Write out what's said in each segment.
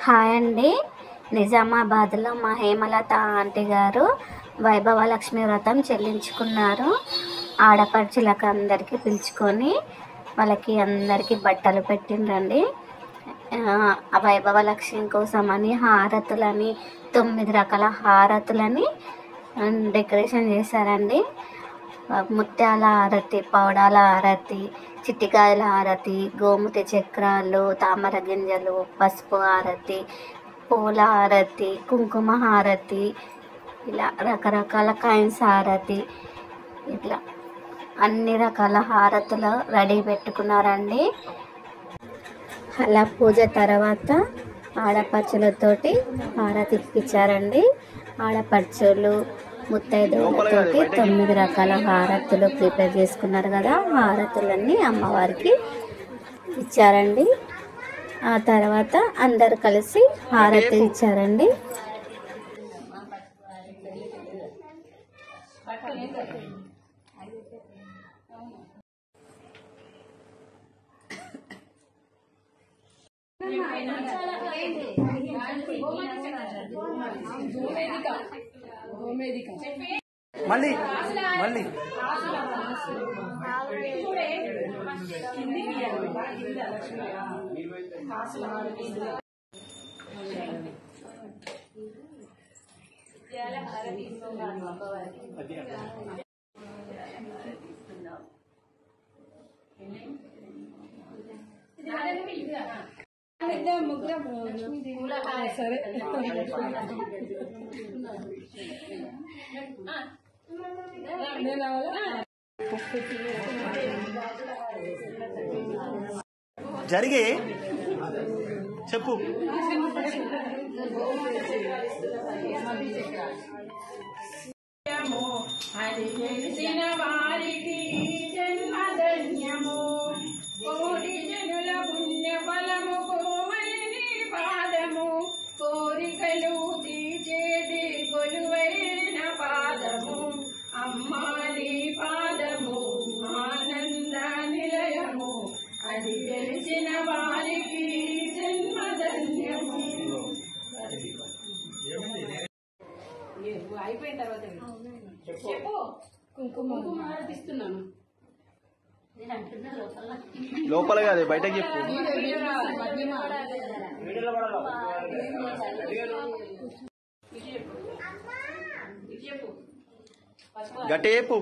Hi అండి. నిజామాబాద్లో మా హేమలత ఆంటీ గారు వైభవ లక్ష్మి వ్రతం చెల్లించుకున్నారు. ఆడపడుచులకు అందరికీ పిలుచుకొని వాళ్ళకి అందరికీ బట్టలు పెట్టిండ్రండి. ఆ వైభవ లక్ష్మి కోసమని హారతులని 9 రకాల హారతులని డెకరేషన్ చేశారండి. ముత్యాల హారతి, పౌడాల హారతి, చిట్టికాయల హారతి, గోమతి చక్రాలు, తామర గింజలు, పసుపు హారతి, పూల హారతి, కుంకుమ హారతి, ఇలా రకరకాల కాయిన్స్ హారతి, ఇట్లా అన్ని రకాల హారతులు రెడీ పెట్టుకున్నారండి. అలా పూజ తర్వాత ఆడపడుచులతోటి హారతి ఇప్పించారండి. ఆడపడుచులు ముత్తైదువులతోటి 9 రకాల హారతులు ప్రిపేర్ చేసుకున్నారు కదా, హారతులన్నీ అమ్మవారికి ఇచ్చారండి. ఆ తర్వాత అందరు కలిసి హారతి ఇచ్చారండి. మళ్ళీ జరిగే చెప్పు. అది తెలిసిన వారికి జన్మధన్యము, కోటి జనుల పుణ్య ఫలము కోమలిని పాదము, కోరికలు తీర్చేది కొలువైన పాదము, అమ్మాని పాదము ఆనంద నిలయము, అది తెలిసిన వారికి జన్మధన్యము. అయిపోయిన తర్వాత చెప్పు. కుంకుమ ఆరతిస్తున్నాను లోపల కాదు బయటకి చెప్పు. గటేపు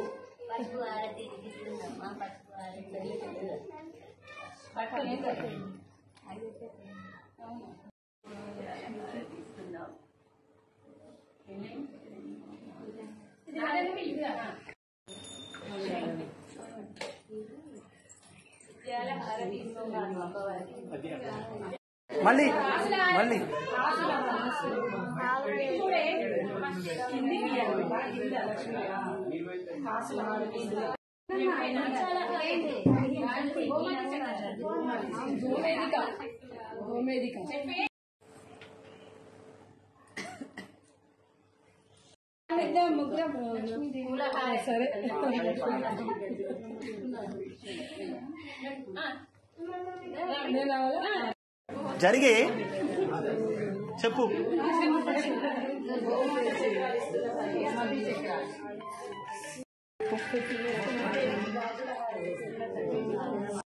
మళ్ళీ జరిగే చెప్పు.